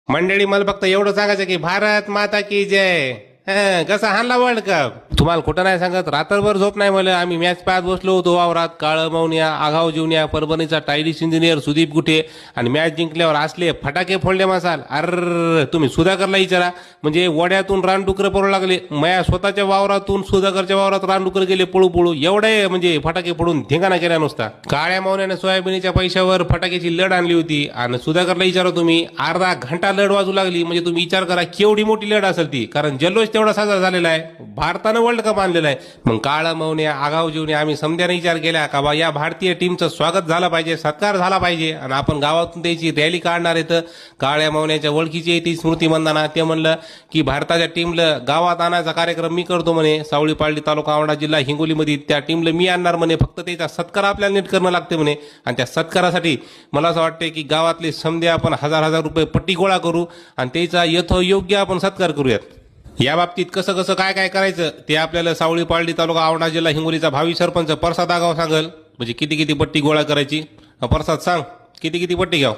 मंडळी मला फक्त एवढं सांगायचं की भारत माता की जय. कसा हाणला वर्ल्ड कप. तुम्हाला खोटं नाही सांगत, रात्रभर झोप नाही मला. आम्ही मॅच पाहत बसलो होतो वावरात. काळं मौनिया, आघाव जिवण्या, परभणीचा टायलिश इंजिनियर सुदीप गुटे आणि मॅच जिंकल्यावर असले फटाके फोडले मसाल. अर तुम्ही सुधाकरला विचारा. म्हणजे वड्यातून रानडुकर पडू लागले. माया स्वतःच्या वावरातून सुधाकरच्या वावरात रानडुकर गेले पळू पळू. एवढे म्हणजे फटाके फोडून धिंगाणा केला नुसता. काळ्या मौन्याने सोयाबीनच्या पैशावर फटाक्याची लढ आणली होती आणि सुधाकरला विचारा तुम्ही, अर्धा घंटा लढ वाजू लागली. म्हणजे तुम्ही विचार करा केवढी मोठी लढ असेल ती, कारण जल्लोष तेवढा साजरा झालेला आहे. भारतानं वर्ल्ड कप आणलेला आहे. मग काळा मौन्या, आगाव जीवने आम्ही समध्याने विचार केला का बा या भारतीय टीमचं स्वागत झालं पाहिजे, सत्कार झाला पाहिजे आणि आपण गावातून त्याची रॅली काढणार आहे. तर काळ्या मौन्याच्या ओळखीची आहे ती स्मृती मंदाना. ते म्हणलं की भारताच्या टीमला गावात आणायचा कार्यक्रम मी करतो म्हणे. सावळी पाळली तालुका औंढा जिल्हा हिंगोलीमध्ये त्या टीमला मी आणणार म्हणे. फक्त त्याचा सत्कार आपल्याला नीट करणं लागते म्हणे. आणि त्या सत्कारासाठी मला असं वाटते की गावातले समधे आपण हजार रुपये पट्टी गोळा करू आणि त्याचा यथोयोग्य आपण सत्कार करूयात. या बाबतीत कसं कसं काय काय करायचं ते आपल्याला सावळी पाळली तालुका औंढा जिल्हा हिंगोलीचा भावी सरपंच प्रसाद आगाव सांगल. म्हणजे किती किती पट्टी गोळा करायची. प्रसाद सांग किती किती पट्टी घ्याव.